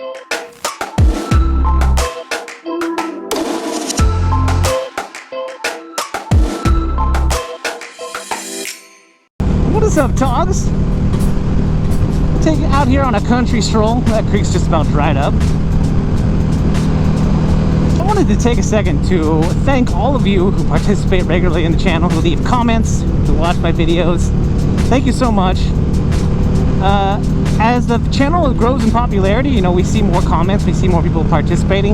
What is up, T.O.Gs? Take it out here on a country stroll. That creek's just about dried up. I wanted to take a second to thank all of you who participate regularly in the channel, who leave comments, who watch my videos. Thank you so much. As the channel grows in popularity, you know, we see more comments, we see more people participating.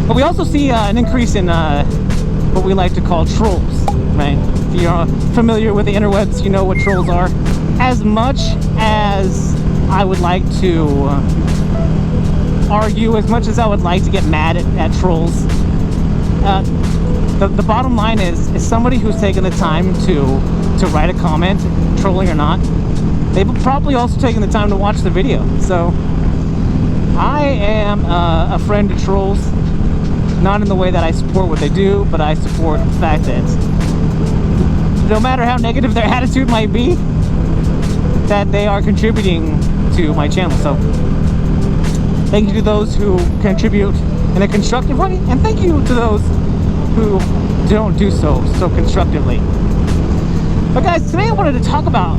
But we also see an increase in what we like to call trolls, right? If you're familiar with the interwebs, you know what trolls are. As much as I would like to argue, as much as I would like to get mad at trolls, the bottom line is somebody who's taken the time to write a comment, trolling or not, they've probably also taken the time to watch the video. So I am a friend to trolls, not in the way that I support what they do, but I support the fact that no matter how negative their attitude might be, that they are contributing to my channel. So thank you to those who contribute in a constructive way, and thank you to those who don't do so constructively. But guys, today I wanted to talk about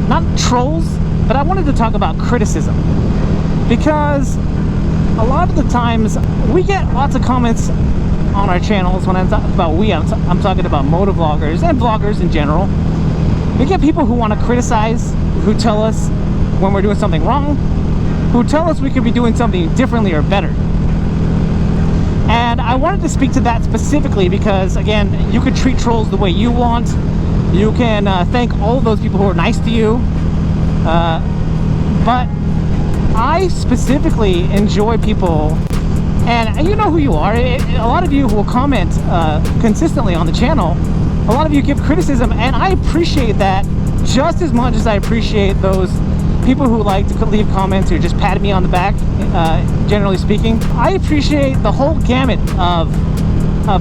not trolls, but I wanted to talk about criticism, because a lot of the times we get lots of comments on our channels. When I'm talking about I'm talking about motovloggers and vloggers in general. We get people who want to criticize, who tell us when we're doing something wrong, who tell us we could be doing something differently or better. And I wanted to speak to that specifically because, again, you could treat trolls the way you want. You can thank all of those people who are nice to you. But I specifically enjoy people, and you know who you are. A lot of you who will comment consistently on the channel, a lot of you give criticism, and I appreciate that just as much as I appreciate those people who like to leave comments or just pat me on the back, generally speaking. I appreciate the whole gamut of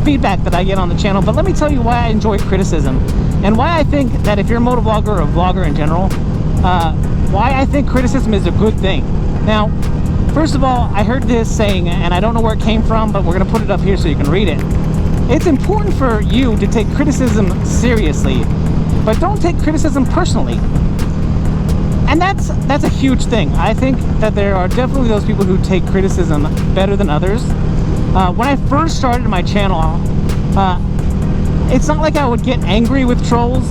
feedback that I get on the channel, but let me tell you why I enjoy criticism, and why I think that if you're a motovlogger or a vlogger in general, why I think criticism is a good thing. Now, first of all, I heard this saying, and I don't know where it came from, but we're going to put it up here so you can read it. It's important for you to take criticism seriously, but don't take criticism personally. And that's a huge thing. I think that there are definitely those people who take criticism better than others. When I first started my channel, it's not like I would get angry with trolls.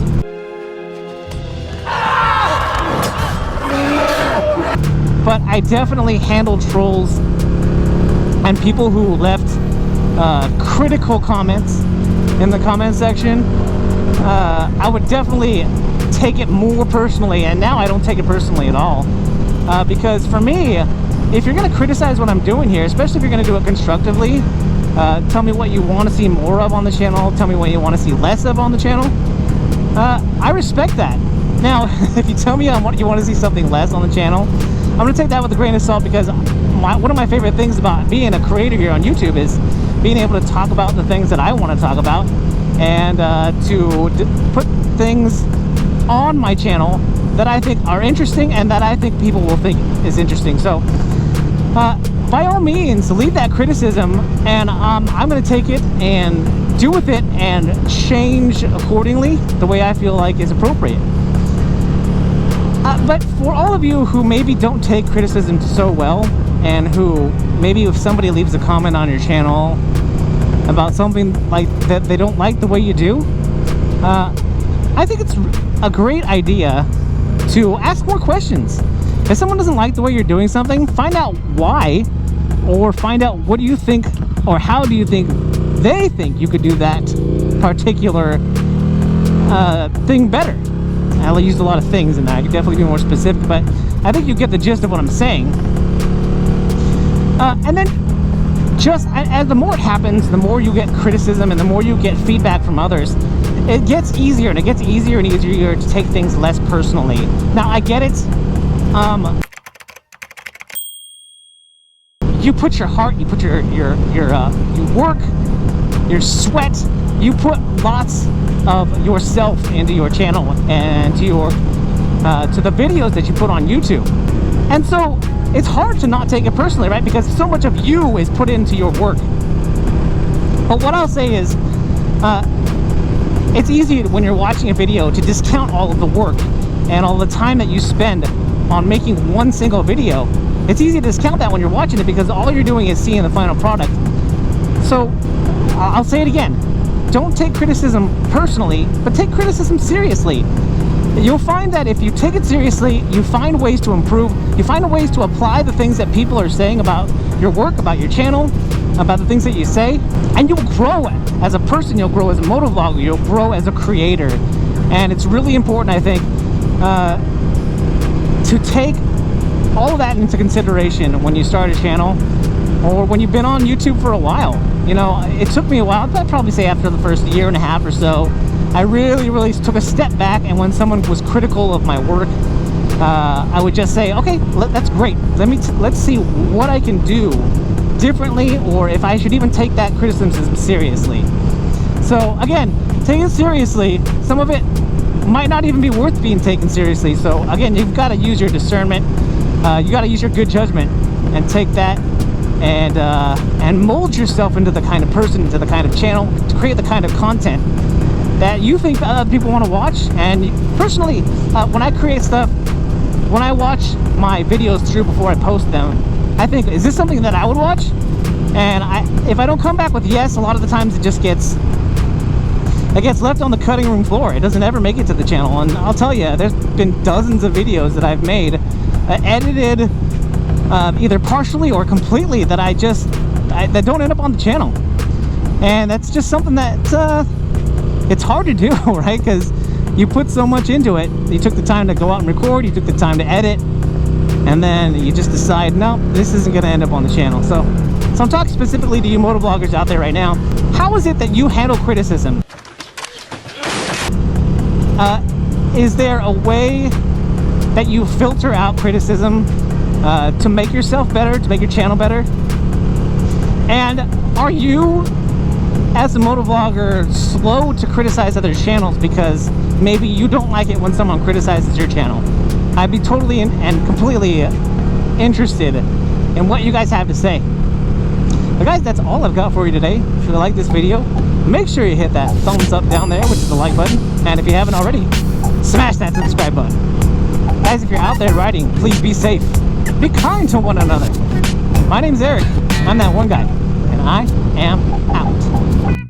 But I definitely handled trolls and people who left critical comments in the comment section. I would definitely take it more personally, and now I don't take it personally at all, because for me, if you're going to criticize what I'm doing here, especially if you're going to do it constructively, tell me what you want to see more of on the channel, tell me what you want to see less of on the channel, I respect that. Now, if you tell me you want to see something less on the channel, I'm going to take that with a grain of salt, because one of my favorite things about being a creator here on YouTube is being able to talk about the things that I want to talk about, and to put things on my channel that I think are interesting and that I think people will think is interesting. So by all means, leave that criticism, and I'm going to take it and do with it and change accordingly the way I feel like is appropriate. But for all of you who maybe don't take criticism so well, and who maybe if somebody leaves a comment on your channel about something like that they don't like the way you do, I think it's a great idea to ask more questions. If someone doesn't like the way you're doing something, find out why, or find out what do you think, or how do you think they think you could do that particular thing better. I used a lot of things in that. I could definitely be more specific, but I think you get the gist of what I'm saying. And then just as the more it happens, the more you get criticism and the more you get feedback from others, it gets easier, and it gets easier and easier to take things less personally. Now, I get it. You put your heart, you put your work, your sweat, you put lots of yourself into your channel and to your to the videos that you put on YouTube. And so it's hard to not take it personally, right? Because so much of you is put into your work. But what I'll say is, it's easy when you're watching a video to discount all of the work and all the time that you spend on making one single video. It's easy to discount that when you're watching it because all you're doing is seeing the final product. So I'll say it again, don't take criticism personally, but take criticism seriously. You'll find that if you take it seriously, you find ways to improve, you find ways to apply the things that people are saying about your work, about your channel, about the things that you say, and you'll grow as a person, you'll grow as a motovlogger, you'll grow as a creator. And it's really important, I think, to take all of that into consideration when you start a channel or when you've been on YouTube for a while. You know, it took me a while, I'd probably say after the first year and a half or so, I really took a step back, and when someone was critical of my work, I would just say, okay, that's great. Let's see what I can do differently, or if I should even take that criticism seriously. So again, take it seriously. Some of it might not even be worth being taken seriously. So again, you've got to use your discernment. You got to use your good judgment and take that and mold yourself into the kind of person, into the kind of channel, to create the kind of content that you think other people want to watch. And personally, when I create stuff, when I watch my videos through before I post them, I think, is this something that I would watch? And if I don't come back with yes, a lot of the times it gets left on the cutting room floor. It doesn't ever make it to the channel. And I'll tell you, there's been dozens of videos that I've made, edited either partially or completely, that that don't end up on the channel. And that's just something that it's hard to do, right? Because you put so much into it. You took the time to go out and record, you took the time to edit, and then you just decide, no, this isn't going to end up on the channel. So I'm talking specifically to you motovloggers out there right now. How is it that you handle criticism? Is there a way that you filter out criticism to make yourself better, to make your channel better? And are you, as a motovlogger, slow to criticize other channels because maybe you don't like it when someone criticizes your channel? I'd be totally and completely interested in what you guys have to say. But guys, that's all I've got for you today. If you like this video, make sure you hit that thumbs up down there, which is the like button. And if you haven't already, smash that subscribe button. Guys, if you're out there riding, please be safe. Be kind to one another. My name's Eric. I'm that one guy. And I am out.